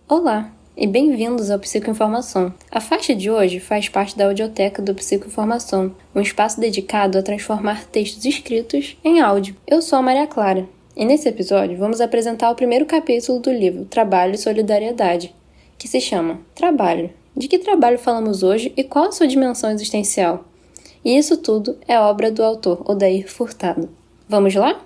Olá e bem-vindos ao Psicoinformação. A faixa de hoje faz parte da audioteca do Psicoinformação, um espaço dedicado a transformar textos escritos em áudio. Eu sou a Maria Clara e nesse episódio vamos apresentar o primeiro capítulo do livro Trabalho e Solidariedade, que se chama Trabalho. De que trabalho falamos hoje e qual a sua dimensão existencial? E isso tudo é obra do autor Odair Furtado. Vamos lá?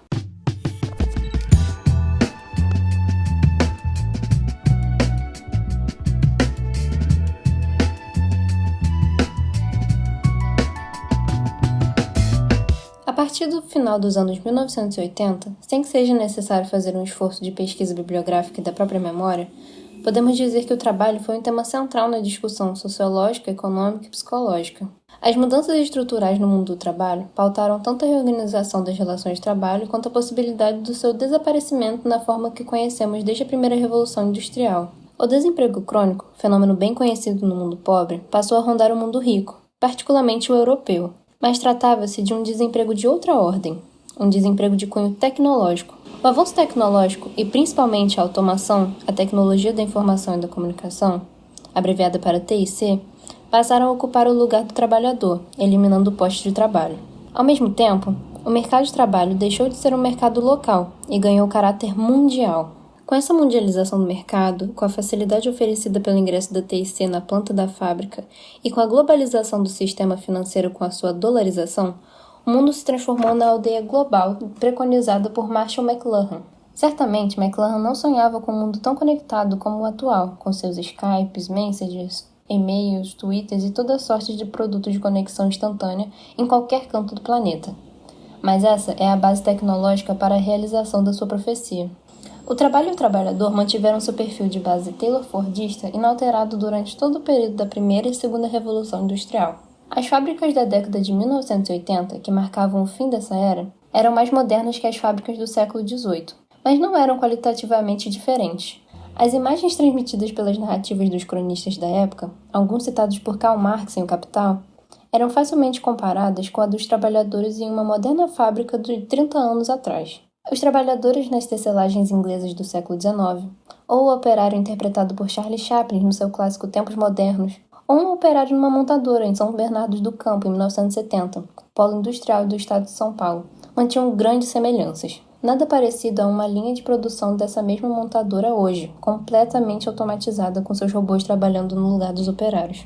A partir do final dos anos 1980, sem que seja necessário fazer um esforço de pesquisa bibliográfica e da própria memória, podemos dizer que o trabalho foi um tema central na discussão sociológica, econômica e psicológica. As mudanças estruturais no mundo do trabalho pautaram tanto a reorganização das relações de trabalho quanto a possibilidade do seu desaparecimento na forma que conhecemos desde a primeira Revolução Industrial. O desemprego crônico, fenômeno bem conhecido no mundo pobre, passou a rondar o mundo rico, particularmente o europeu. Mas tratava-se de um desemprego de outra ordem, um desemprego de cunho tecnológico. O avanço tecnológico e principalmente a automação, a tecnologia da informação e da comunicação, abreviada para TIC, passaram a ocupar o lugar do trabalhador, eliminando o posto de trabalho. Ao mesmo tempo, o mercado de trabalho deixou de ser um mercado local e ganhou caráter mundial. Com essa mundialização do mercado, com a facilidade oferecida pelo ingresso da TIC na planta da fábrica e com a globalização do sistema financeiro com a sua dolarização, o mundo se transformou na aldeia global preconizada por Marshall McLuhan. Certamente, McLuhan não sonhava com um mundo tão conectado como o atual, com seus Skypes, Messages, e-mails, Twitters e toda sorte de produtos de conexão instantânea em qualquer canto do planeta. Mas essa é a base tecnológica para a realização da sua profecia. O trabalho e o trabalhador mantiveram seu perfil de base taylor-fordista inalterado durante todo o período da primeira e segunda Revolução Industrial. As fábricas da década de 1980, que marcavam o fim dessa era, eram mais modernas que as fábricas do século XVIII, mas não eram qualitativamente diferentes. As imagens transmitidas pelas narrativas dos cronistas da época, alguns citados por Karl Marx em O Capital, eram facilmente comparadas com a dos trabalhadores em uma moderna fábrica de 30 anos atrás. Os trabalhadores nas tecelagens inglesas do século XIX, ou o operário interpretado por Charlie Chaplin no seu clássico Tempos Modernos, ou um operário numa montadora em São Bernardo do Campo em 1970, polo industrial do estado de São Paulo, mantinham grandes semelhanças. Nada parecido a uma linha de produção dessa mesma montadora hoje, completamente automatizada com seus robôs trabalhando no lugar dos operários.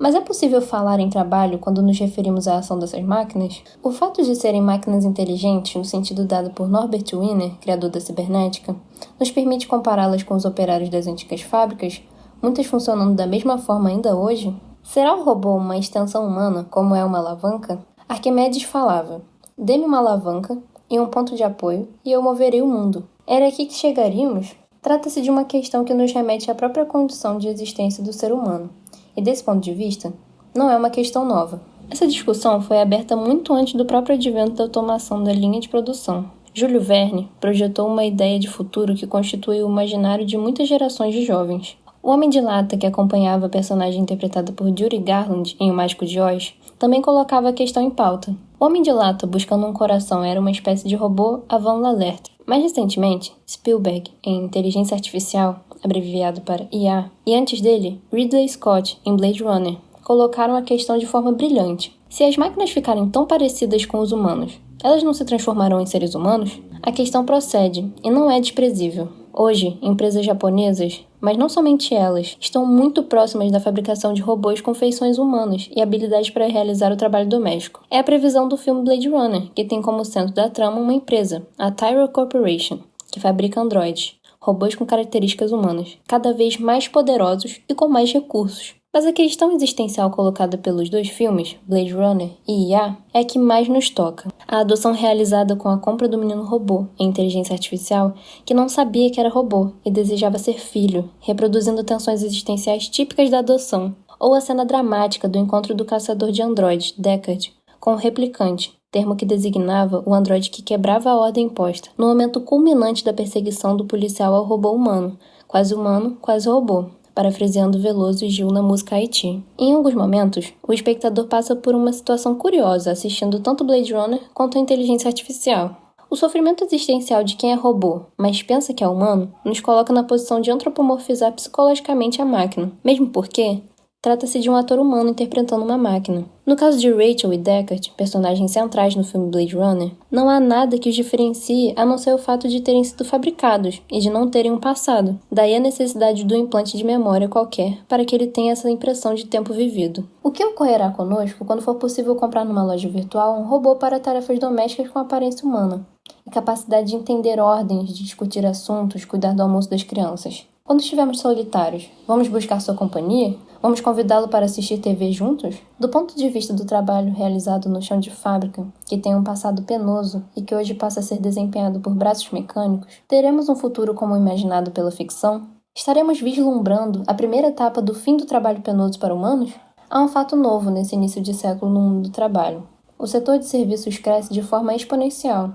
Mas é possível falar em trabalho quando nos referimos à ação dessas máquinas? O fato de serem máquinas inteligentes, no sentido dado por Norbert Wiener, criador da cibernética, nos permite compará-las com os operários das antigas fábricas, muitas funcionando da mesma forma ainda hoje? Será o robô uma extensão humana, como é uma alavanca? Arquimedes falava: "Dê-me uma alavanca e um ponto de apoio, e eu moverei o mundo." Era aqui que chegaríamos? Trata-se de uma questão que nos remete à própria condição de existência do ser humano. E desse ponto de vista, não é uma questão nova. Essa discussão foi aberta muito antes do próprio advento da automação da linha de produção. Júlio Verne projetou uma ideia de futuro que constitui o imaginário de muitas gerações de jovens. O Homem de Lata, que acompanhava a personagem interpretada por Judy Garland em O Mágico de Oz, também colocava a questão em pauta. O Homem de Lata buscando um coração era uma espécie de robô avant l'alerte. Mais recentemente, Spielberg, em Inteligência Artificial, abreviado para IA, e antes dele, Ridley Scott, em Blade Runner, colocaram a questão de forma brilhante. Se as máquinas ficarem tão parecidas com os humanos, elas não se transformarão em seres humanos? A questão procede, e não é desprezível. Hoje, empresas japonesas, mas não somente elas, estão muito próximas da fabricação de robôs com feições humanas e habilidades para realizar o trabalho doméstico. É a previsão do filme Blade Runner, que tem como centro da trama uma empresa, a Tyrell Corporation, que fabrica androides, robôs com características humanas, cada vez mais poderosos e com mais recursos. Mas a questão existencial colocada pelos dois filmes, Blade Runner e IA, é a que mais nos toca. A adoção realizada com a compra do menino robô, em inteligência artificial, que não sabia que era robô e desejava ser filho, reproduzindo tensões existenciais típicas da adoção. Ou a cena dramática do encontro do caçador de androides, Deckard, com o replicante, termo que designava o androide que quebrava a ordem imposta, no momento culminante da perseguição do policial ao robô humano, quase robô, parafraseando Veloso e Gil na música Haiti. Em alguns momentos, o espectador passa por uma situação curiosa assistindo tanto Blade Runner quanto a inteligência artificial. O sofrimento existencial de quem é robô, mas pensa que é humano, nos coloca na posição de antropomorfizar psicologicamente a máquina, mesmo porque trata-se de um ator humano interpretando uma máquina. No caso de Rachel e Deckard, personagens centrais no filme Blade Runner, não há nada que os diferencie a não ser o fato de terem sido fabricados e de não terem um passado. Daí a necessidade do implante de memória qualquer para que ele tenha essa impressão de tempo vivido. O que ocorrerá conosco quando for possível comprar numa loja virtual um robô para tarefas domésticas com aparência humana e capacidade de entender ordens, de discutir assuntos, cuidar do almoço das crianças? Quando estivermos solitários, vamos buscar sua companhia? Vamos convidá-lo para assistir TV juntos? Do ponto de vista do trabalho realizado no chão de fábrica, que tem um passado penoso e que hoje passa a ser desempenhado por braços mecânicos, teremos um futuro como imaginado pela ficção? Estaremos vislumbrando a primeira etapa do fim do trabalho penoso para humanos? Há um fato novo nesse início de século no mundo do trabalho. O setor de serviços cresce de forma exponencial,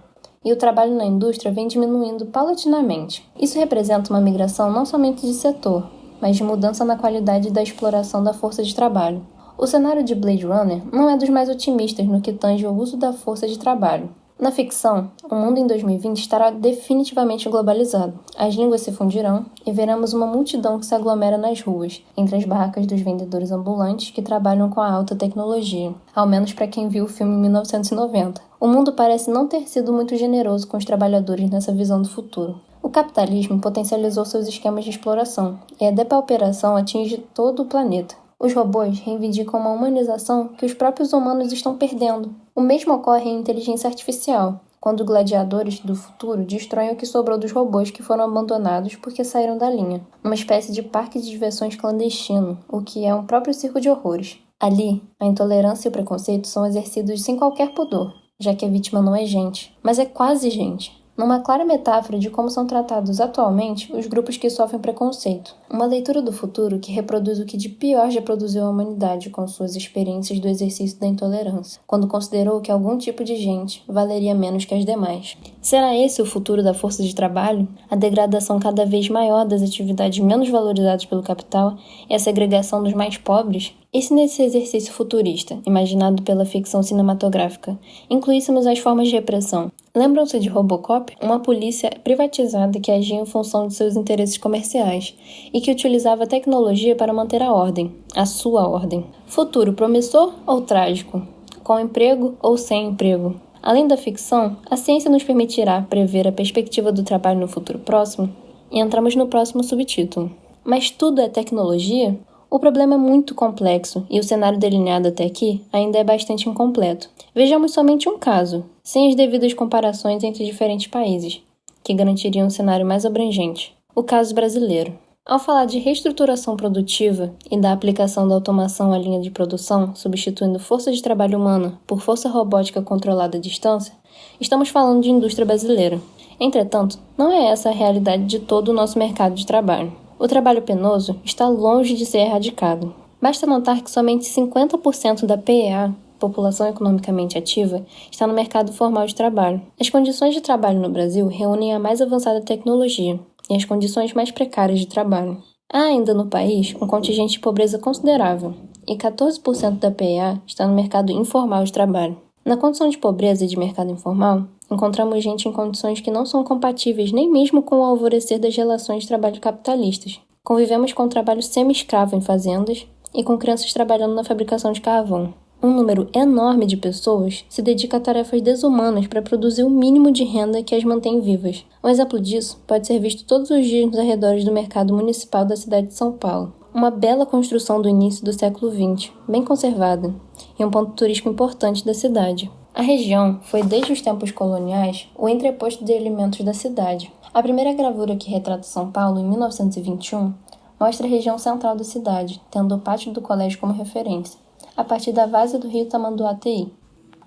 e o trabalho na indústria vem diminuindo paulatinamente. Isso representa uma migração não somente de setor, mas de mudança na qualidade da exploração da força de trabalho. O cenário de Blade Runner não é dos mais otimistas no que tange ao uso da força de trabalho. Na ficção, o mundo em 2020 estará definitivamente globalizado. As línguas se fundirão e veremos uma multidão que se aglomera nas ruas, entre as barracas dos vendedores ambulantes que trabalham com a alta tecnologia, ao menos para quem viu o filme em 1990. O mundo parece não ter sido muito generoso com os trabalhadores nessa visão do futuro. O capitalismo potencializou seus esquemas de exploração, e a depauperação atinge todo o planeta. Os robôs reivindicam uma humanização que os próprios humanos estão perdendo. O mesmo ocorre em inteligência artificial, quando gladiadores do futuro destroem o que sobrou dos robôs que foram abandonados porque saíram da linha, numa espécie de parque de diversões clandestino, o que é um próprio circo de horrores. Ali, a intolerância e o preconceito são exercidos sem qualquer pudor, já que a vítima não é gente, mas é quase gente. Numa clara metáfora de como são tratados atualmente os grupos que sofrem preconceito. Uma leitura do futuro que reproduz o que de pior já produziu a humanidade com suas experiências do exercício da intolerância, quando considerou que algum tipo de gente valeria menos que as demais. Será esse o futuro da força de trabalho? A degradação cada vez maior das atividades menos valorizadas pelo capital e a segregação dos mais pobres? E se nesse exercício futurista, imaginado pela ficção cinematográfica, incluíssemos as formas de repressão? Lembram-se de Robocop? Uma polícia privatizada que agia em função de seus interesses comerciais e que utilizava a tecnologia para manter a ordem, a sua ordem. Futuro promissor ou trágico? Com emprego ou sem emprego? Além da ficção, a ciência nos permitirá prever a perspectiva do trabalho no futuro próximo? E entramos no próximo subtítulo. Mas tudo é tecnologia? O problema é muito complexo e o cenário delineado até aqui ainda é bastante incompleto. Vejamos somente um caso, sem as devidas comparações entre diferentes países, que garantiriam um cenário mais abrangente. O caso brasileiro. Ao falar de reestruturação produtiva e da aplicação da automação à linha de produção, substituindo força de trabalho humana por força robótica controlada à distância, estamos falando de indústria brasileira. Entretanto, não é essa a realidade de todo o nosso mercado de trabalho. O trabalho penoso está longe de ser erradicado. Basta notar que somente 50% da PEA, população economicamente ativa, está no mercado formal de trabalho. As condições de trabalho no Brasil reúnem a mais avançada tecnologia e as condições mais precárias de trabalho. Há ainda no país um contingente de pobreza considerável, e 14% da PEA está no mercado informal de trabalho. Na condição de pobreza e de mercado informal, encontramos gente em condições que não são compatíveis nem mesmo com o alvorecer das relações de trabalho capitalistas. Convivemos com o trabalho semi-escravo em fazendas e com crianças trabalhando na fabricação de carvão. Um número enorme de pessoas se dedica a tarefas desumanas para produzir o mínimo de renda que as mantém vivas. Um exemplo disso pode ser visto todos os dias nos arredores do mercado municipal da cidade de São Paulo. Uma bela construção do início do século XX, bem conservada, e um ponto turístico importante da cidade. A região foi, desde os tempos coloniais, o entreposto de alimentos da cidade. A primeira gravura que retrata São Paulo, em 1921, mostra a região central da cidade, tendo o pátio do colégio como referência, a partir da várzea do rio Tamanduateí.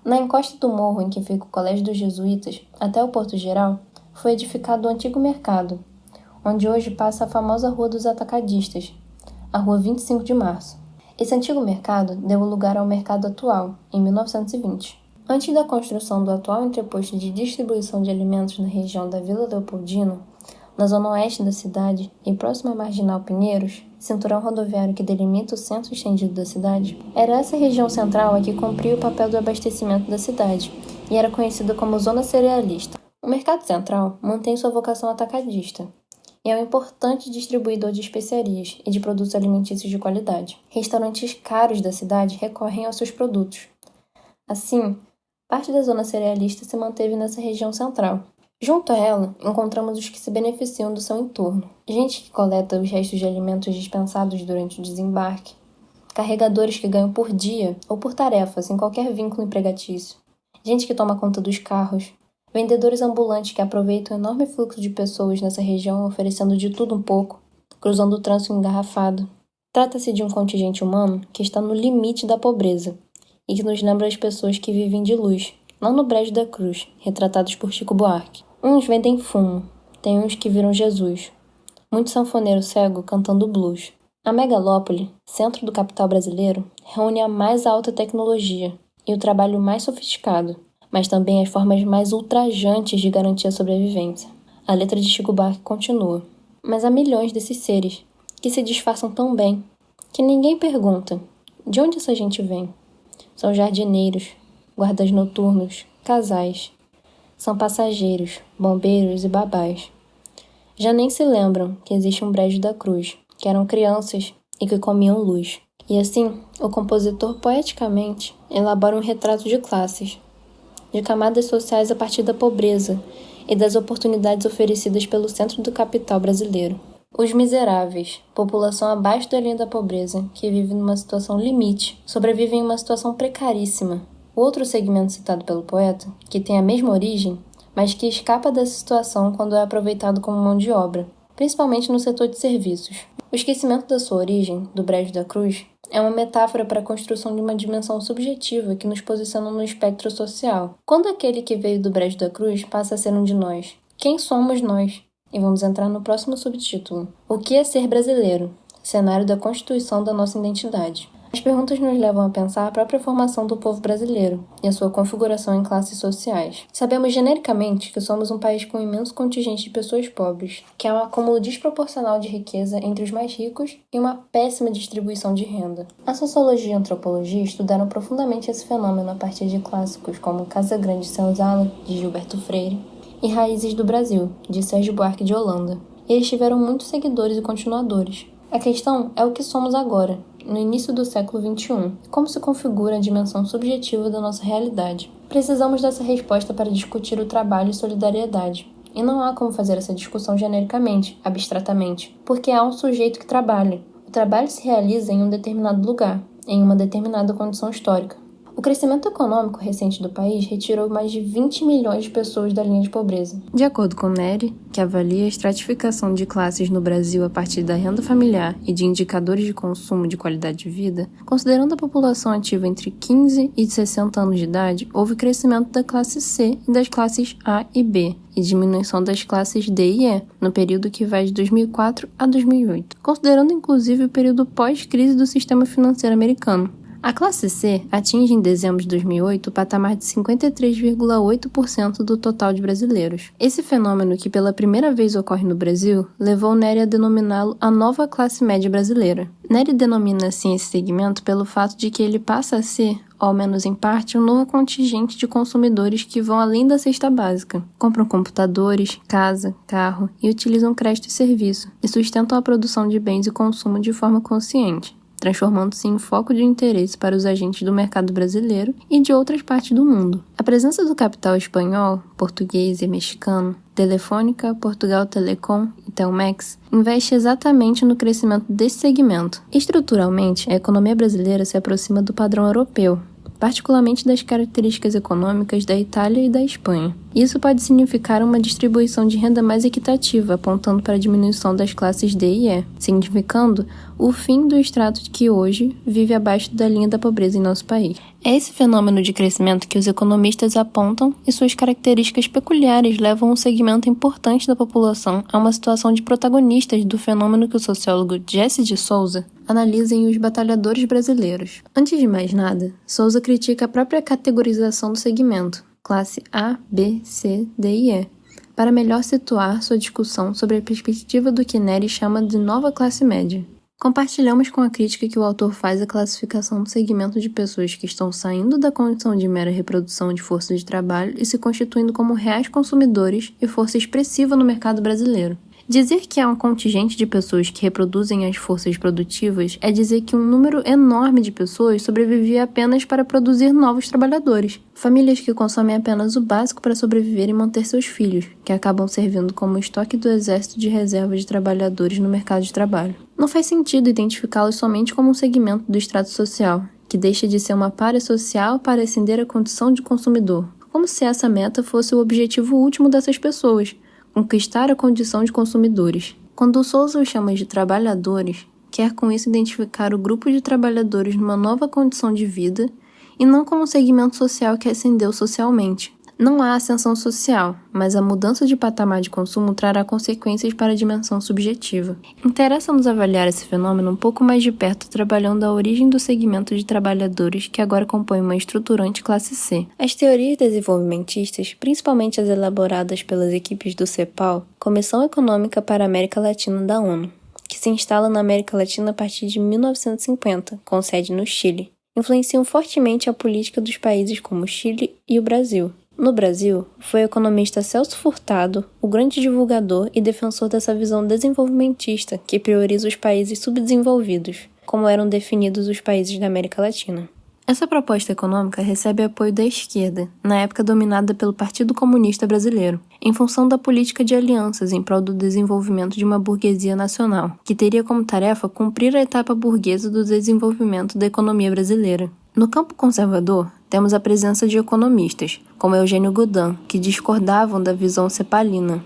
Na encosta do morro em que fica o Colégio dos Jesuítas, até o Porto Geral, foi edificado o antigo mercado, onde hoje passa a famosa Rua dos Atacadistas, a Rua 25 de Março. Esse antigo mercado deu lugar ao mercado atual, em 1920. Antes da construção do atual entreposto de distribuição de alimentos na região da Vila Leopoldina, na zona oeste da cidade e próxima à Marginal Pinheiros, cinturão rodoviário que delimita o centro estendido da cidade, era essa região central a que cumpria o papel do abastecimento da cidade e era conhecida como Zona Cerealista. O mercado central mantém sua vocação atacadista e é um importante distribuidor de especiarias e de produtos alimentícios de qualidade. Restaurantes caros da cidade recorrem aos seus produtos. Assim, parte da zona cerealista se manteve nessa região central. Junto a ela, encontramos os que se beneficiam do seu entorno. Gente que coleta os restos de alimentos dispensados durante o desembarque, carregadores que ganham por dia ou por tarefa, sem qualquer vínculo empregatício, gente que toma conta dos carros, vendedores ambulantes que aproveitam o enorme fluxo de pessoas nessa região oferecendo de tudo um pouco, cruzando o trânsito engarrafado. Trata-se de um contingente humano que está no limite da pobreza e que nos lembra as pessoas que vivem de luz, lá no Brejo da Cruz, retratados por Chico Buarque. Uns vendem fumo, tem uns que viram Jesus, muito sanfoneiro cego cantando blues. A megalópole, centro do capital brasileiro, reúne a mais alta tecnologia e o trabalho mais sofisticado, mas também as formas mais ultrajantes de garantir a sobrevivência. A letra de Chico Buarque continua. Mas há milhões desses seres, que se disfarçam tão bem, que ninguém pergunta de onde essa gente vem. São jardineiros, guardas noturnos, casais. São passageiros, bombeiros e babás. Já nem se lembram que existe um Brejo da Cruz, que eram crianças e que comiam luz. E assim, o compositor poeticamente elabora um retrato de classes, de camadas sociais a partir da pobreza e das oportunidades oferecidas pelo centro do capital brasileiro. Os miseráveis, população abaixo da linha da pobreza, que vive numa situação limite, sobrevivem em uma situação precaríssima. O outro segmento citado pelo poeta, que tem a mesma origem, mas que escapa dessa situação quando é aproveitado como mão de obra, principalmente no setor de serviços. O esquecimento da sua origem, do Brejo da Cruz, é uma metáfora para a construção de uma dimensão subjetiva que nos posiciona no espectro social. Quando aquele que veio do Brejo da Cruz passa a ser um de nós, quem somos nós? E vamos entrar no próximo subtítulo. O que é ser brasileiro? Cenário da constituição da nossa identidade. As perguntas nos levam a pensar a própria formação do povo brasileiro e a sua configuração em classes sociais. Sabemos genericamente que somos um país com um imenso contingente de pessoas pobres, que há um acúmulo desproporcional de riqueza entre os mais ricos e uma péssima distribuição de renda. A sociologia e a antropologia estudaram profundamente esse fenômeno a partir de clássicos como Casa Grande e Senzala, de Gilberto Freire, e Raízes do Brasil, de Sérgio Buarque de Holanda. E eles tiveram muitos seguidores e continuadores. A questão é o que somos agora, no início do século XXI, como se configura a dimensão subjetiva da nossa realidade. Precisamos dessa resposta para discutir o trabalho e solidariedade. E não há como fazer essa discussão genericamente, abstratamente, porque há um sujeito que trabalha. O trabalho se realiza em um determinado lugar, em uma determinada condição histórica. O crescimento econômico recente do país retirou mais de 20 milhões de pessoas da linha de pobreza. De acordo com Neri, que avalia a estratificação de classes no Brasil a partir da renda familiar e de indicadores de consumo de qualidade de vida, considerando a população ativa entre 15 e 60 anos de idade, houve crescimento da classe C e das classes A e B, e diminuição das classes D e E, no período que vai de 2004 a 2008, considerando inclusive o período pós-crise do sistema financeiro americano. A classe C atinge em dezembro de 2008 o patamar de 53,8% do total de brasileiros. Esse fenômeno, que pela primeira vez ocorre no Brasil, levou Neri a denominá-lo a nova classe média brasileira. Neri denomina assim esse segmento pelo fato de que ele passa a ser, ao menos em parte, um novo contingente de consumidores que vão além da cesta básica. Compram computadores, casa, carro e utilizam crédito e serviço, e sustentam a produção de bens e consumo de forma consciente, transformando-se em foco de interesse para os agentes do mercado brasileiro e de outras partes do mundo. A presença do capital espanhol, português e mexicano, Telefônica, Portugal Telecom e Telmex, investe exatamente no crescimento desse segmento. Estruturalmente, a economia brasileira se aproxima do padrão europeu, particularmente das características econômicas da Itália e da Espanha. Isso pode significar uma distribuição de renda mais equitativa, apontando para a diminuição das classes D e E, significando o fim do extrato que hoje vive abaixo da linha da pobreza em nosso país. É esse fenômeno de crescimento que os economistas apontam e suas características peculiares levam um segmento importante da população a uma situação de protagonistas do fenômeno que o sociólogo Jesse de Souza analisa em Os Batalhadores Brasileiros. Antes de mais nada, Souza critica a própria categorização do segmento, classe A, B, C, D e E, para melhor situar sua discussão sobre a perspectiva do que Neri chama de nova classe média. Compartilhamos com a crítica que o autor faz a classificação do segmento de pessoas que estão saindo da condição de mera reprodução de força de trabalho e se constituindo como reais consumidores e força expressiva no mercado brasileiro. Dizer que há um contingente de pessoas que reproduzem as forças produtivas é dizer que um número enorme de pessoas sobrevivia apenas para produzir novos trabalhadores. Famílias que consomem apenas o básico para sobreviver e manter seus filhos, que acabam servindo como estoque do exército de reserva de trabalhadores no mercado de trabalho. Não faz sentido identificá-los somente como um segmento do extrato social, que deixa de ser uma párea social para ascender à condição de consumidor, como se essa meta fosse o objetivo último dessas pessoas, conquistar a condição de consumidores. Quando o Souza os chama de trabalhadores, quer com isso identificar o grupo de trabalhadores numa nova condição de vida e não como um segmento social que ascendeu socialmente. Não há ascensão social, mas a mudança de patamar de consumo trará consequências para a dimensão subjetiva. Interessa-nos avaliar esse fenômeno um pouco mais de perto, trabalhando a origem do segmento de trabalhadores que agora compõe uma estruturante classe C. As teorias desenvolvimentistas, principalmente as elaboradas pelas equipes do CEPAL, Comissão Econômica para a América Latina da ONU, que se instala na América Latina a partir de 1950, com sede no Chile, influenciam fortemente a política dos países como o Chile e o Brasil. No Brasil, foi o economista Celso Furtado o grande divulgador e defensor dessa visão desenvolvimentista que prioriza os países subdesenvolvidos, como eram definidos os países da América Latina. Essa proposta econômica recebe apoio da esquerda, na época dominada pelo Partido Comunista Brasileiro, em função da política de alianças em prol do desenvolvimento de uma burguesia nacional, que teria como tarefa cumprir a etapa burguesa do desenvolvimento da economia brasileira. No campo conservador, temos a presença de economistas, como Eugênio Goudin, que discordavam da visão cepalina.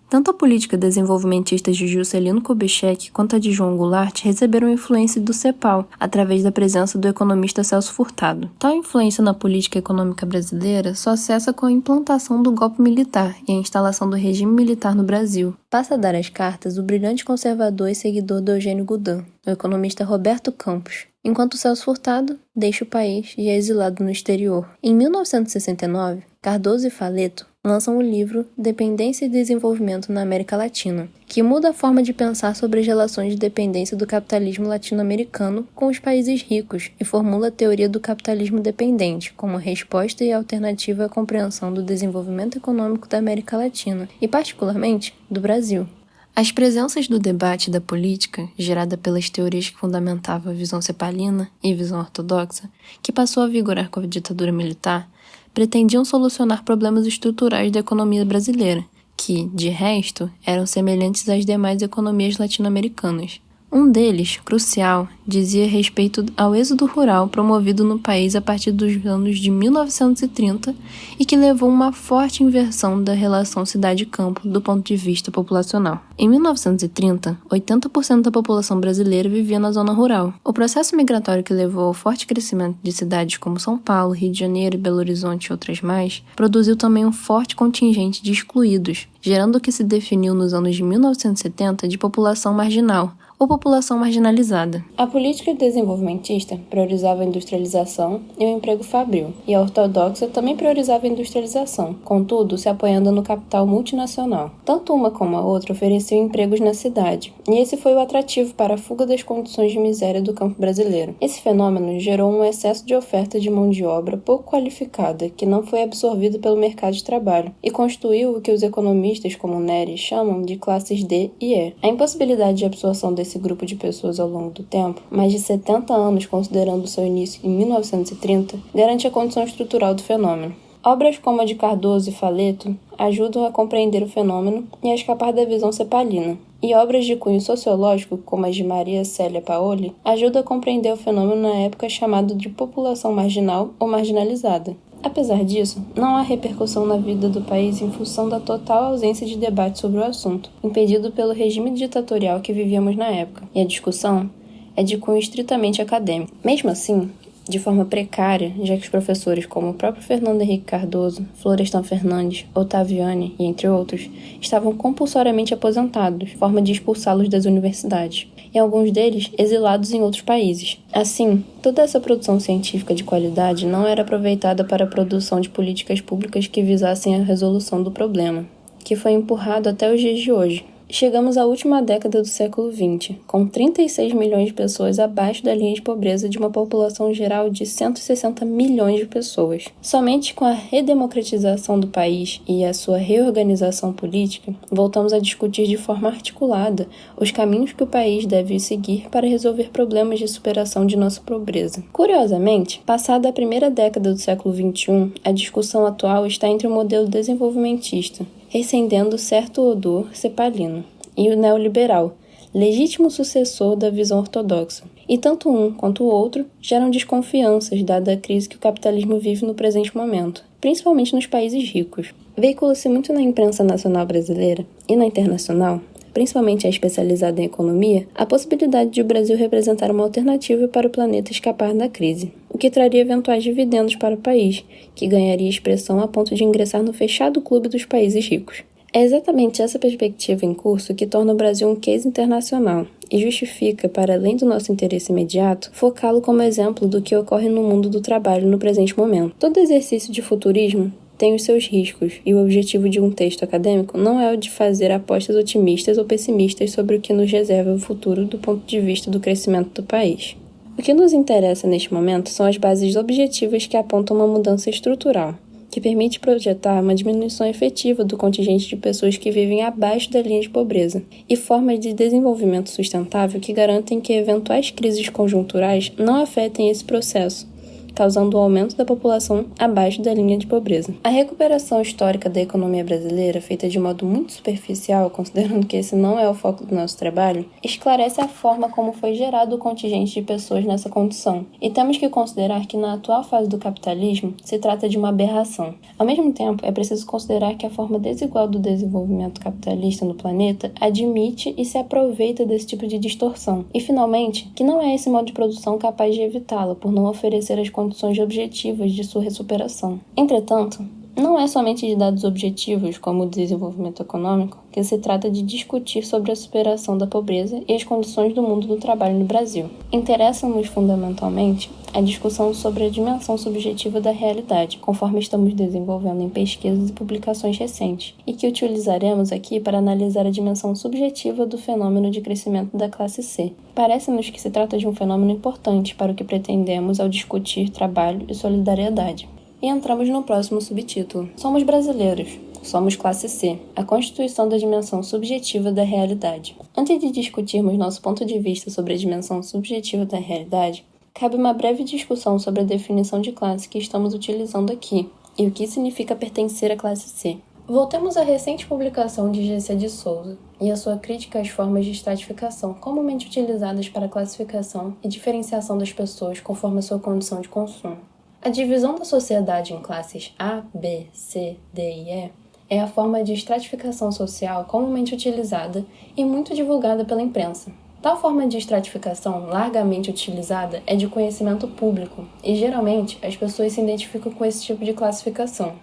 Tanto a política desenvolvimentista de Juscelino Kubitschek quanto a de João Goulart receberam influência do CEPAL, através da presença do economista Celso Furtado. Tal influência na política econômica brasileira só cessa com a implantação do golpe militar e a instalação do regime militar no Brasil. Passa a dar as cartas o brilhante conservador e seguidor do Eugênio Goudin, o economista Roberto Campos, enquanto Celso Furtado deixa o país e é exilado no exterior. Em 1969, Cardoso e Faleto lançam o livro Dependência e Desenvolvimento na América Latina, que muda a forma de pensar sobre as relações de dependência do capitalismo latino-americano com os países ricos e formula a teoria do capitalismo dependente como resposta e alternativa à compreensão do desenvolvimento econômico da América Latina e, particularmente, do Brasil. As presenças do debate da política, gerada pelas teorias que fundamentavam a visão cepalina e visão ortodoxa, que passou a vigorar com a ditadura militar, pretendiam solucionar problemas estruturais da economia brasileira, que, de resto, eram semelhantes às demais economias latino-americanas. Um deles, crucial, dizia respeito ao êxodo rural promovido no país a partir dos anos de 1930 e que levou a uma forte inversão da relação cidade-campo do ponto de vista populacional. Em 1930, 80% da população brasileira vivia na zona rural. O processo migratório que levou ao forte crescimento de cidades como São Paulo, Rio de Janeiro, Belo Horizonte e outras mais, produziu também um forte contingente de excluídos, gerando o que se definiu nos anos de 1970 de população marginal, ou população marginalizada. A política desenvolvimentista priorizava a industrialização e o emprego fabril, e a ortodoxa também priorizava a industrialização, contudo, se apoiando no capital multinacional. Tanto uma como a outra ofereciam empregos na cidade, e esse foi o atrativo para a fuga das condições de miséria do campo brasileiro. Esse fenômeno gerou um excesso de oferta de mão de obra pouco qualificada, que não foi absorvida pelo mercado de trabalho, e constituiu o que os economistas como Nery chamam de classes D e E. A impossibilidade de absorção desse grupo de pessoas ao longo do tempo, mais de 70 anos considerando seu início em 1930, garante a condição estrutural do fenômeno. Obras como a de Cardoso e Faleto ajudam a compreender o fenômeno e a escapar da visão cepalina, e obras de cunho sociológico, como as de Maria Célia Paoli, ajudam a compreender o fenômeno na época chamado de população marginal ou marginalizada. Apesar disso, não há repercussão na vida do país em função da total ausência de debate sobre o assunto, impedido pelo regime ditatorial que vivíamos na época, e a discussão é de cunho estritamente acadêmico. Mesmo assim, de forma precária, já que os professores como o próprio Fernando Henrique Cardoso, Florestan Fernandes, Ottaviani e entre outros, estavam compulsoriamente aposentados, forma de expulsá-los das universidades, e alguns deles exilados em outros países. Assim, toda essa produção científica de qualidade não era aproveitada para a produção de políticas públicas que visassem a resolução do problema, que foi empurrado até os dias de hoje. Chegamos à última década do século XX, com 36 milhões de pessoas abaixo da linha de pobreza de uma população geral de 160 milhões de pessoas. Somente com a redemocratização do país e a sua reorganização política, voltamos a discutir de forma articulada os caminhos que o país deve seguir para resolver problemas de superação de nossa pobreza. Curiosamente, passada a primeira década do século XXI, a discussão atual está entre o modelo desenvolvimentista, recendendo certo odor cepalino, e o neoliberal, legítimo sucessor da visão ortodoxa. E tanto um quanto o outro geram desconfianças, dada a crise que o capitalismo vive no presente momento, principalmente nos países ricos. Veicula-se muito na imprensa nacional brasileira e na internacional, principalmente a especializada em economia, a possibilidade de o Brasil representar uma alternativa para o planeta escapar da crise, o que traria eventuais dividendos para o país, que ganharia expressão a ponto de ingressar no fechado clube dos países ricos. É exatamente essa perspectiva em curso que torna o Brasil um case internacional e justifica, para além do nosso interesse imediato, focá-lo como exemplo do que ocorre no mundo do trabalho no presente momento. Todo exercício de futurismo tem os seus riscos, e o objetivo de um texto acadêmico não é o de fazer apostas otimistas ou pessimistas sobre o que nos reserva o futuro do ponto de vista do crescimento do país. O que nos interessa neste momento são as bases objetivas que apontam uma mudança estrutural, que permite projetar uma diminuição efetiva do contingente de pessoas que vivem abaixo da linha de pobreza, e formas de desenvolvimento sustentável que garantem que eventuais crises conjunturais não afetem esse processo, causando o aumento da população abaixo da linha de pobreza. A recuperação histórica da economia brasileira, feita de modo muito superficial, considerando que esse não é o foco do nosso trabalho, esclarece a forma como foi gerado o contingente de pessoas nessa condição. E temos que considerar que na atual fase do capitalismo se trata de uma aberração. Ao mesmo tempo, é preciso considerar que a forma desigual do desenvolvimento capitalista no planeta admite e se aproveita desse tipo de distorção. E, finalmente, que não é esse modo de produção capaz de evitá-la, por não oferecer as condições objetivas de sua recuperação. Entretanto, não é somente de dados objetivos, como o desenvolvimento econômico, que se trata de discutir sobre a superação da pobreza e as condições do mundo do trabalho no Brasil. Interessa-nos fundamentalmente a discussão sobre a dimensão subjetiva da realidade, conforme estamos desenvolvendo em pesquisas e publicações recentes, e que utilizaremos aqui para analisar a dimensão subjetiva do fenômeno de crescimento da classe C. Parece-nos que se trata de um fenômeno importante para o que pretendemos ao discutir trabalho e solidariedade. E entramos no próximo subtítulo. Somos brasileiros. Somos classe C, a constituição da dimensão subjetiva da realidade. Antes de discutirmos nosso ponto de vista sobre a dimensão subjetiva da realidade, cabe uma breve discussão sobre a definição de classe que estamos utilizando aqui e o que significa pertencer à classe C. Voltemos à recente publicação de G.C. de Souza e a sua crítica às formas de estratificação comumente utilizadas para a classificação e diferenciação das pessoas conforme a sua condição de consumo. A divisão da sociedade em classes A, B, C, D e E é a forma de estratificação social comumente utilizada e muito divulgada pela imprensa. Tal forma de estratificação largamente utilizada é de conhecimento público e, geralmente, as pessoas se identificam com esse tipo de classificação.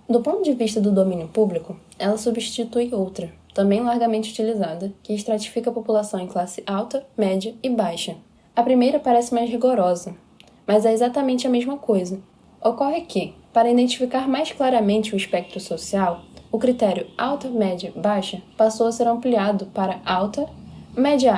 Do ponto de vista do domínio público, ela substitui outra, também largamente utilizada, que estratifica a população em classe alta, média e baixa. A primeira parece mais rigorosa, mas é exatamente a mesma coisa. Ocorre que, para identificar mais claramente o espectro social, o critério alta, média, baixa passou a ser ampliado para alta, média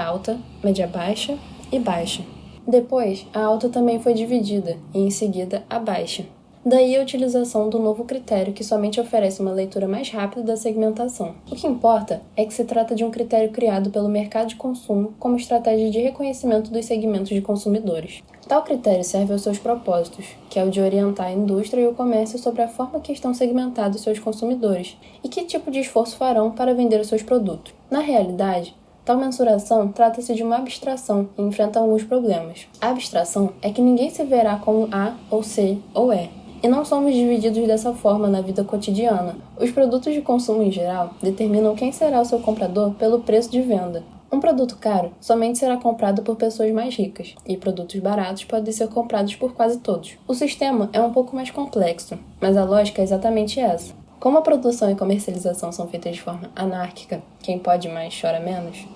baixa e baixa. Depois, a alta também foi dividida e, em seguida, a baixa. Daí a utilização do novo critério que somente oferece uma leitura mais rápida da segmentação. O que importa é que se trata de um critério criado pelo mercado de consumo como estratégia de reconhecimento dos segmentos de consumidores. Tal critério serve aos seus propósitos, que é o de orientar a indústria e o comércio sobre a forma que estão segmentados seus consumidores e que tipo de esforço farão para vender os seus produtos. Na realidade, tal mensuração trata-se de uma abstração e enfrenta alguns problemas. A abstração é que ninguém se verá como A ou C ou E. E não somos divididos dessa forma na vida cotidiana. Os produtos de consumo em geral determinam quem será o seu comprador pelo preço de venda. Um produto caro somente será comprado por pessoas mais ricas, e produtos baratos podem ser comprados por quase todos. O sistema é um pouco mais complexo, mas a lógica é exatamente essa. Como a produção e comercialização são feitas de forma anárquica, quem pode mais chora menos,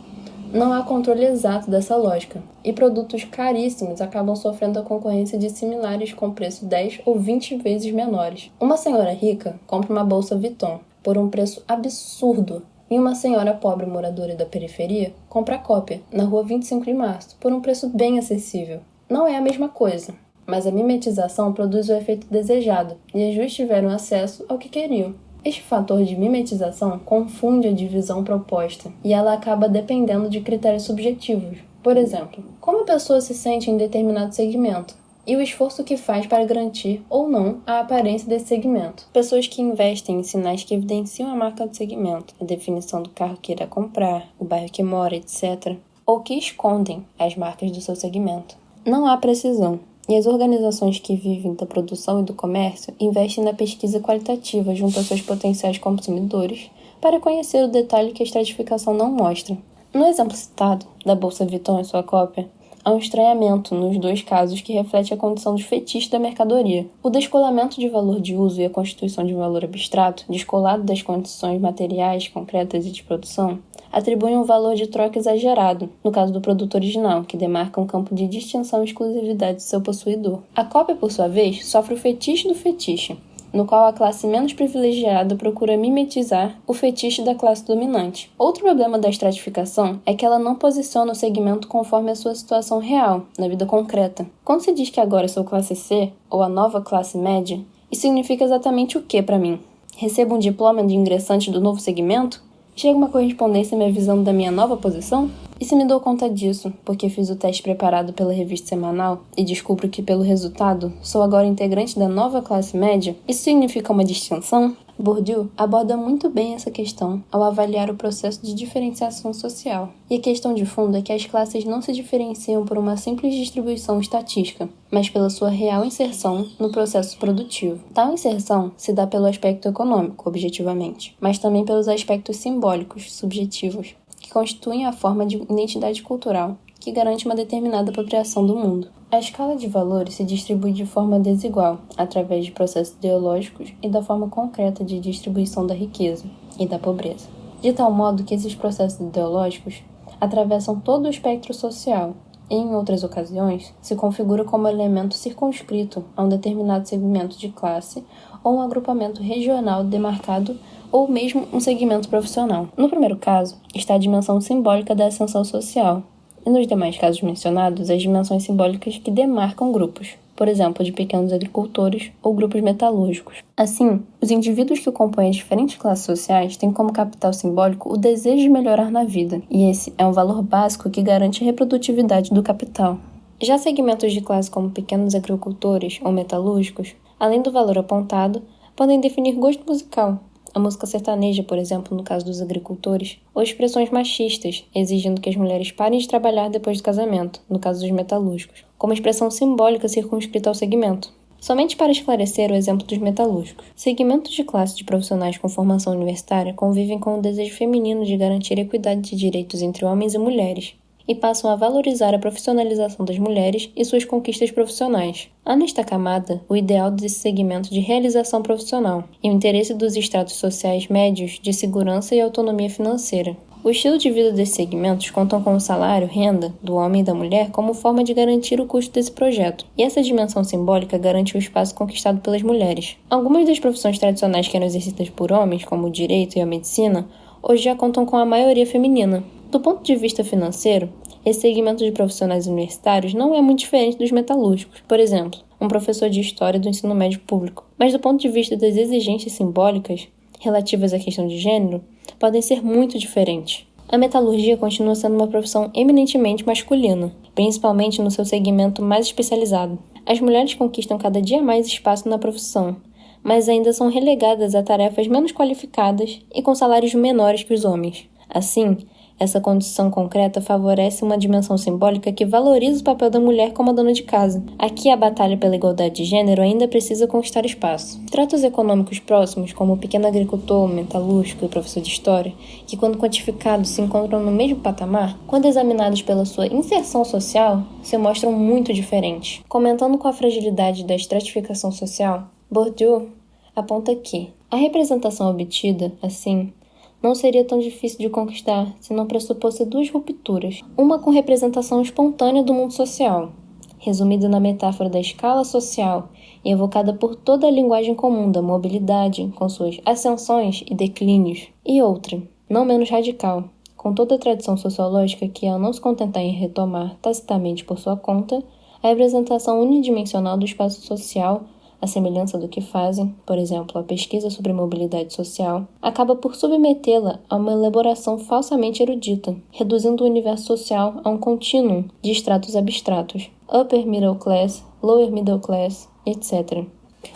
não há controle exato dessa lógica, e produtos caríssimos acabam sofrendo a concorrência de similares com preço 10 ou 20 vezes menores. Uma senhora rica compra uma bolsa Vuitton por um preço absurdo, e uma senhora pobre moradora da periferia compra a cópia, na rua 25 de março, por um preço bem acessível. Não é a mesma coisa, mas a mimetização produz o efeito desejado e as duas tiveram acesso ao que queriam. Este fator de mimetização confunde a divisão proposta e ela acaba dependendo de critérios subjetivos. Por exemplo, como a pessoa se sente em determinado segmento e o esforço que faz para garantir ou não a aparência desse segmento. Pessoas que investem em sinais que evidenciam a marca do segmento, a definição do carro que irá comprar, o bairro que mora, etc., ou que escondem as marcas do seu segmento. Não há precisão. E as organizações que vivem da produção e do comércio investem na pesquisa qualitativa junto a seus potenciais consumidores para conhecer o detalhe que a estratificação não mostra. No exemplo citado, da Bolsa Vuitton e sua cópia, há um estranhamento nos dois casos que reflete a condição dos fetiches da mercadoria. O descolamento de valor de uso e a constituição de um valor abstrato, descolado das condições materiais, concretas e de produção, atribuem um valor de troca exagerado, no caso do produto original, que demarca um campo de distinção e exclusividade de seu possuidor. A cópia, por sua vez, sofre o fetiche do fetiche, no qual a classe menos privilegiada procura mimetizar o fetiche da classe dominante. Outro problema da estratificação é que ela não posiciona o segmento conforme a sua situação real, na vida concreta. Quando se diz que agora sou classe C, ou a nova classe média, isso significa exatamente o que para mim? Recebo um diploma de ingressante do novo segmento? Chega uma correspondência me avisando da minha nova posição? E se me dou conta disso, porque fiz o teste preparado pela revista semanal e descubro que, pelo resultado, sou agora integrante da nova classe média, isso significa uma distinção? Bourdieu aborda muito bem essa questão ao avaliar o processo de diferenciação social. E a questão de fundo é que as classes não se diferenciam por uma simples distribuição estatística, mas pela sua real inserção no processo produtivo. Tal inserção se dá pelo aspecto econômico, objetivamente, mas também pelos aspectos simbólicos, subjetivos, que constituem a forma de identidade cultural que garante uma determinada apropriação do mundo. A escala de valores se distribui de forma desigual, através de processos ideológicos e da forma concreta de distribuição da riqueza e da pobreza. De tal modo que esses processos ideológicos atravessam todo o espectro social e, em outras ocasiões, se configura como elemento circunscrito a um determinado segmento de classe ou um agrupamento regional demarcado ou mesmo um segmento profissional. No primeiro caso, está a dimensão simbólica da ascensão social, e nos demais casos mencionados, as dimensões simbólicas que demarcam grupos, por exemplo, de pequenos agricultores ou grupos metalúrgicos. Assim, os indivíduos que compõem as diferentes classes sociais têm como capital simbólico o desejo de melhorar na vida, e esse é um valor básico que garante a reprodutividade do capital. Já segmentos de classe como pequenos agricultores ou metalúrgicos, além do valor apontado, podem definir gosto musical, a música sertaneja, por exemplo, no caso dos agricultores, ou expressões machistas, exigindo que as mulheres parem de trabalhar depois do casamento, no caso dos metalúrgicos, como expressão simbólica circunscrita ao segmento. Somente para esclarecer o exemplo dos metalúrgicos, segmentos de classe de profissionais com formação universitária convivem com o desejo feminino de garantir equidade de direitos entre homens e mulheres, e passam a valorizar a profissionalização das mulheres e suas conquistas profissionais. Há nesta camada o ideal desse segmento de realização profissional e o interesse dos estratos sociais médios de segurança e autonomia financeira. O estilo de vida desses segmentos contam com o salário, renda, do homem e da mulher como forma de garantir o custo desse projeto, e essa dimensão simbólica garante o espaço conquistado pelas mulheres. Algumas das profissões tradicionais que eram exercidas por homens, como o direito e a medicina, hoje já contam com a maioria feminina. Do ponto de vista financeiro, esse segmento de profissionais universitários não é muito diferente dos metalúrgicos. Por exemplo, um professor de história do ensino médio público. Mas do ponto de vista das exigências simbólicas, relativas à questão de gênero, podem ser muito diferentes. A metalurgia continua sendo uma profissão eminentemente masculina, principalmente no seu segmento mais especializado. As mulheres conquistam cada dia mais espaço na profissão, mas ainda são relegadas a tarefas menos qualificadas e com salários menores que os homens. Assim, essa condição concreta favorece uma dimensão simbólica que valoriza o papel da mulher como a dona de casa. Aqui a batalha pela igualdade de gênero ainda precisa conquistar espaço. Tratos econômicos próximos, como o pequeno agricultor, metalúrgico e professor de história, que quando quantificados se encontram no mesmo patamar, quando examinados pela sua inserção social, se mostram muito diferentes. Comentando com a fragilidade da estratificação social, Bourdieu aponta que a representação obtida, assim, não seria tão difícil de conquistar se não pressuposse duas rupturas, uma com representação espontânea do mundo social, resumida na metáfora da escala social e evocada por toda a linguagem comum da mobilidade, com suas ascensões e declínios, e outra, não menos radical, com toda a tradição sociológica que, ao não se contentar em retomar tacitamente por sua conta, a representação unidimensional do espaço social, à semelhança do que fazem, por exemplo, a pesquisa sobre mobilidade social, acaba por submetê-la a uma elaboração falsamente erudita, reduzindo o universo social a um contínuo de estratos abstratos, upper middle class, lower middle class, etc.,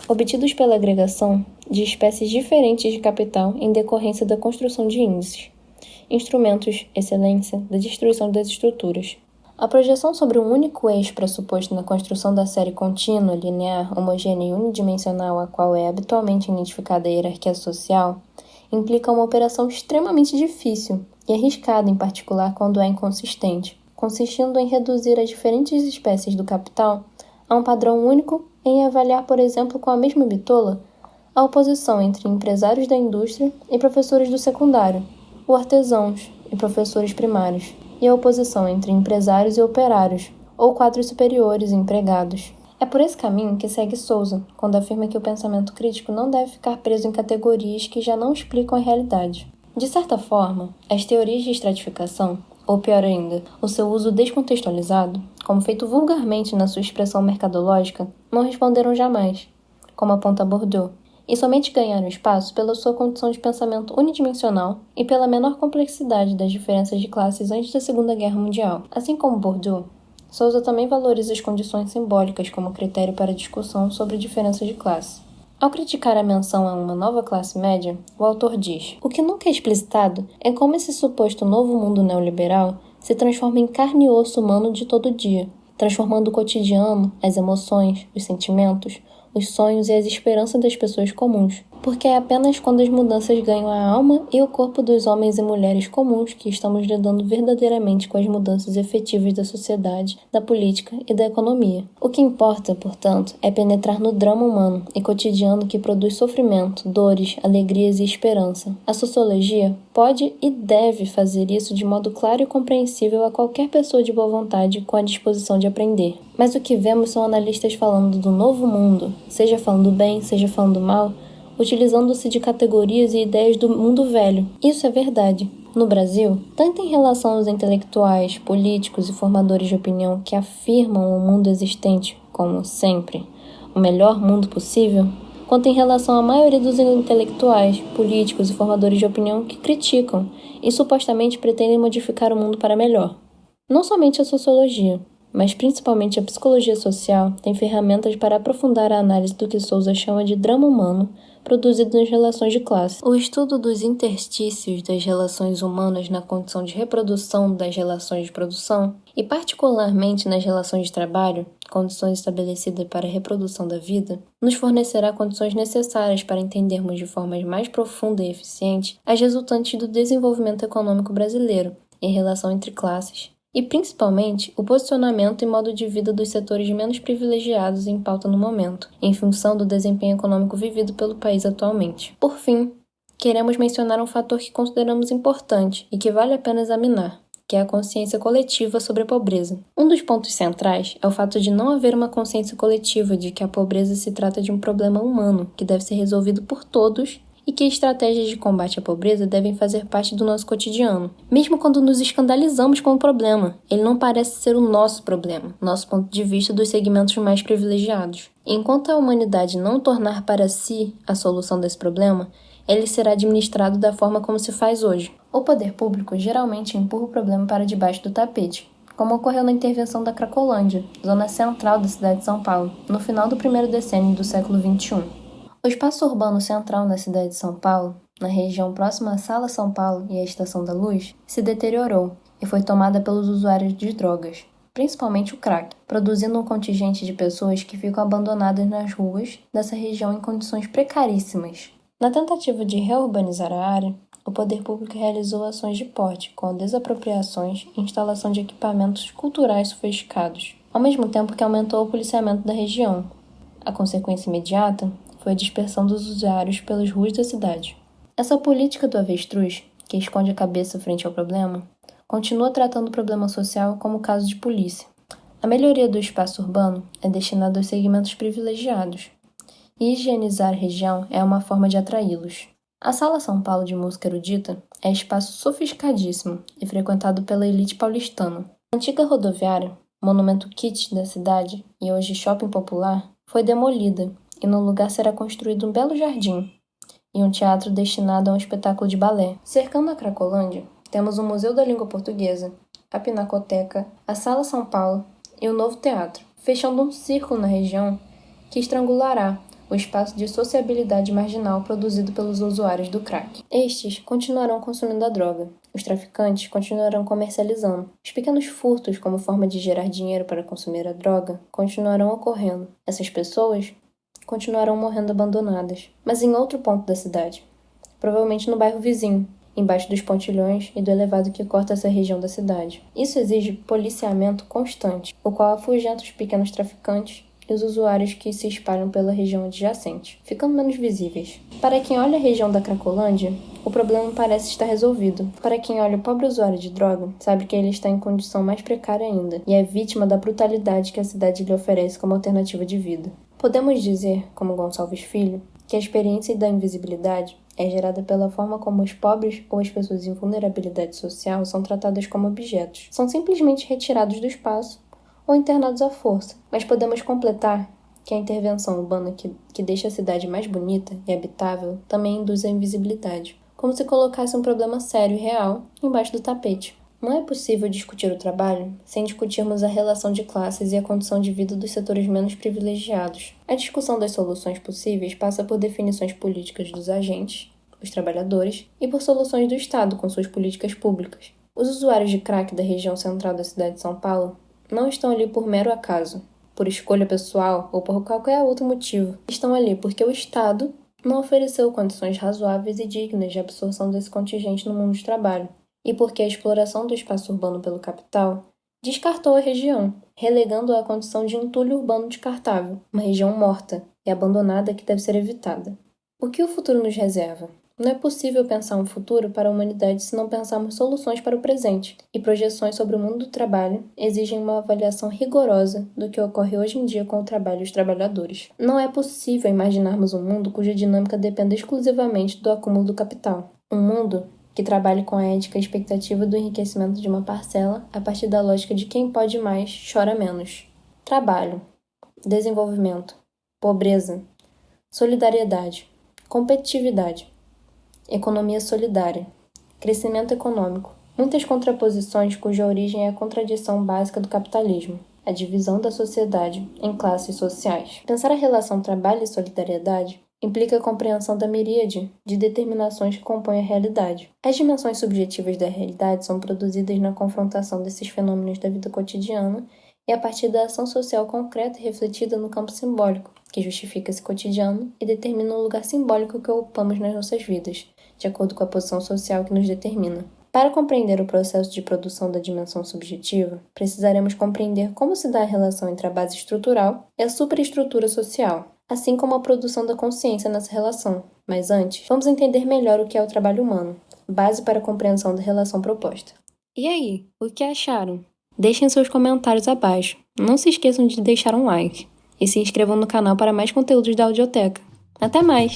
obtidos pela agregação de espécies diferentes de capital em decorrência da construção de índices, instrumentos, excelência, da destruição das estruturas. A projeção sobre um único eixo pressuposto na construção da série contínua, linear, homogênea e unidimensional a qual é habitualmente identificada a hierarquia social, implica uma operação extremamente difícil e arriscada, em particular quando é inconsistente, consistindo em reduzir as diferentes espécies do capital a um padrão único em avaliar, por exemplo, com a mesma bitola, a oposição entre empresários da indústria e professores do secundário, ou artesãos e professores primários, e a oposição entre empresários e operários, ou quadros superiores e empregados. É por esse caminho que segue Souza, quando afirma que o pensamento crítico não deve ficar preso em categorias que já não explicam a realidade. De certa forma, as teorias de estratificação, ou pior ainda, o seu uso descontextualizado, como feito vulgarmente na sua expressão mercadológica, não responderam jamais, como aponta Bourdieu, e somente ganharam espaço pela sua condição de pensamento unidimensional e pela menor complexidade das diferenças de classes antes da Segunda Guerra Mundial. Assim como Bourdieu, Souza também valoriza as condições simbólicas como critério para a discussão sobre diferenças de classe. Ao criticar a menção a uma nova classe média, o autor diz: o que nunca é explicitado é como esse suposto novo mundo neoliberal se transforma em carne e osso humano de todo dia, transformando o cotidiano, as emoções, os sentimentos, os sonhos e as esperanças das pessoas comuns, porque é apenas quando as mudanças ganham a alma e o corpo dos homens e mulheres comuns que estamos lidando verdadeiramente com as mudanças efetivas da sociedade, da política e da economia. O que importa, portanto, é penetrar no drama humano e cotidiano que produz sofrimento, dores, alegrias e esperança. A sociologia pode e deve fazer isso de modo claro e compreensível a qualquer pessoa de boa vontade com a disposição de aprender. Mas o que vemos são analistas falando do novo mundo, seja falando bem, seja falando mal, utilizando-se de categorias e ideias do mundo velho. Isso é verdade. No Brasil, tanto em relação aos intelectuais, políticos e formadores de opinião que afirmam o mundo existente como, sempre, o melhor mundo possível, quanto em relação à maioria dos intelectuais, políticos e formadores de opinião que criticam e supostamente pretendem modificar o mundo para melhor. Não somente a sociologia, mas principalmente a psicologia social tem ferramentas para aprofundar a análise do que Souza chama de drama humano produzido nas relações de classe. O estudo dos interstícios das relações humanas na condição de reprodução das relações de produção, e particularmente nas relações de trabalho, condições estabelecidas para a reprodução da vida, nos fornecerá condições necessárias para entendermos de forma mais profunda e eficiente as resultantes do desenvolvimento econômico brasileiro em relação entre classes, e principalmente o posicionamento e modo de vida dos setores menos privilegiados em pauta no momento, em função do desempenho econômico vivido pelo país atualmente. Por fim, queremos mencionar um fator que consideramos importante e que vale a pena examinar, que é a consciência coletiva sobre a pobreza. Um dos pontos centrais é o fato de não haver uma consciência coletiva de que a pobreza se trata de um problema humano que deve ser resolvido por todos e que estratégias de combate à pobreza devem fazer parte do nosso cotidiano. Mesmo quando nos escandalizamos com o problema, ele não parece ser o nosso problema, nosso ponto de vista dos segmentos mais privilegiados. Enquanto a humanidade não tornar para si a solução desse problema, ele será administrado da forma como se faz hoje. O poder público geralmente empurra o problema para debaixo do tapete, como ocorreu na intervenção da Cracolândia, zona central da cidade de São Paulo, no final do primeiro decênio do século XXI. O espaço urbano central na cidade de São Paulo, na região próxima à Sala São Paulo e à Estação da Luz, se deteriorou e foi tomada pelos usuários de drogas, principalmente o crack, produzindo um contingente de pessoas que ficam abandonadas nas ruas dessa região em condições precaríssimas. Na tentativa de reurbanizar a área, o poder público realizou ações de porte, com desapropriações e instalação de equipamentos culturais sofisticados, ao mesmo tempo que aumentou o policiamento da região. A consequência imediata foi a dispersão dos usuários pelas ruas da cidade. Essa política do avestruz, que esconde a cabeça frente ao problema, continua tratando o problema social como caso de polícia. A melhoria do espaço urbano é destinada aos segmentos privilegiados, e higienizar a região é uma forma de atraí-los. A Sala São Paulo de Música Erudita é espaço sofisticadíssimo e frequentado pela elite paulistana. A antiga rodoviária, monumento kit da cidade e hoje shopping popular, foi demolida e no lugar será construído um belo jardim e um teatro destinado a um espetáculo de balé. Cercando a Cracolândia, temos o Museu da Língua Portuguesa, a Pinacoteca, a Sala São Paulo e o Novo Teatro, fechando um círculo na região que estrangulará o espaço de sociabilidade marginal produzido pelos usuários do crack. Estes continuarão consumindo a droga. Os traficantes continuarão comercializando. Os pequenos furtos como forma de gerar dinheiro para consumir a droga continuarão ocorrendo. Essas pessoas continuarão morrendo abandonadas, mas em outro ponto da cidade, provavelmente no bairro vizinho, embaixo dos pontilhões e do elevado que corta essa região da cidade. Isso exige policiamento constante, o qual afugenta os pequenos traficantes e os usuários que se espalham pela região adjacente, ficando menos visíveis. Para quem olha a região da Cracolândia, o problema parece estar resolvido. Para quem olha o pobre usuário de droga, sabe que ele está em condição mais precária ainda, e é vítima da brutalidade que a cidade lhe oferece como alternativa de vida. Podemos dizer, como Gonçalves Filho, que a experiência da invisibilidade é gerada pela forma como os pobres ou as pessoas em vulnerabilidade social são tratadas como objetos. São simplesmente retirados do espaço ou internados à força. Mas podemos completar que a intervenção urbana que deixa a cidade mais bonita e habitável também induz a invisibilidade, como se colocasse um problema sério e real embaixo do tapete. Não é possível discutir o trabalho sem discutirmos a relação de classes e a condição de vida dos setores menos privilegiados. A discussão das soluções possíveis passa por definições políticas dos agentes, os trabalhadores, e por soluções do Estado com suas políticas públicas. Os usuários de crack da região central da cidade de São Paulo não estão ali por mero acaso, por escolha pessoal ou por qualquer outro motivo. Estão ali porque o Estado não ofereceu condições razoáveis e dignas de absorção desse contingente no mundo do trabalho, e porque a exploração do espaço urbano pelo capital descartou a região, relegando-a à condição de entulho urbano descartável, uma região morta e abandonada que deve ser evitada. O que o futuro nos reserva? Não é possível pensar um futuro para a humanidade se não pensarmos soluções para o presente, e projeções sobre o mundo do trabalho exigem uma avaliação rigorosa do que ocorre hoje em dia com o trabalho e os trabalhadores. Não é possível imaginarmos um mundo cuja dinâmica dependa exclusivamente do acúmulo do capital. Um mundo que trabalhe com a ética e expectativa do enriquecimento de uma parcela a partir da lógica de quem pode mais, chora menos. Trabalho, desenvolvimento, pobreza, solidariedade, competitividade, economia solidária, crescimento econômico. Muitas contraposições cuja origem é a contradição básica do capitalismo, a divisão da sociedade em classes sociais. Pensar a relação trabalho e solidariedade implica a compreensão da miríade de determinações que compõem a realidade. As dimensões subjetivas da realidade são produzidas na confrontação desses fenômenos da vida cotidiana e a partir da ação social concreta e refletida no campo simbólico, que justifica esse cotidiano e determina o lugar simbólico que ocupamos nas nossas vidas, de acordo com a posição social que nos determina. Para compreender o processo de produção da dimensão subjetiva, precisaremos compreender como se dá a relação entre a base estrutural e a superestrutura social, assim como a produção da consciência nessa relação. Mas antes, vamos entender melhor o que é o trabalho humano, base para a compreensão da relação proposta. E aí, o que acharam? Deixem seus comentários abaixo. Não se esqueçam de deixar um like. E se inscrevam no canal para mais conteúdos da Audioteca. Até mais!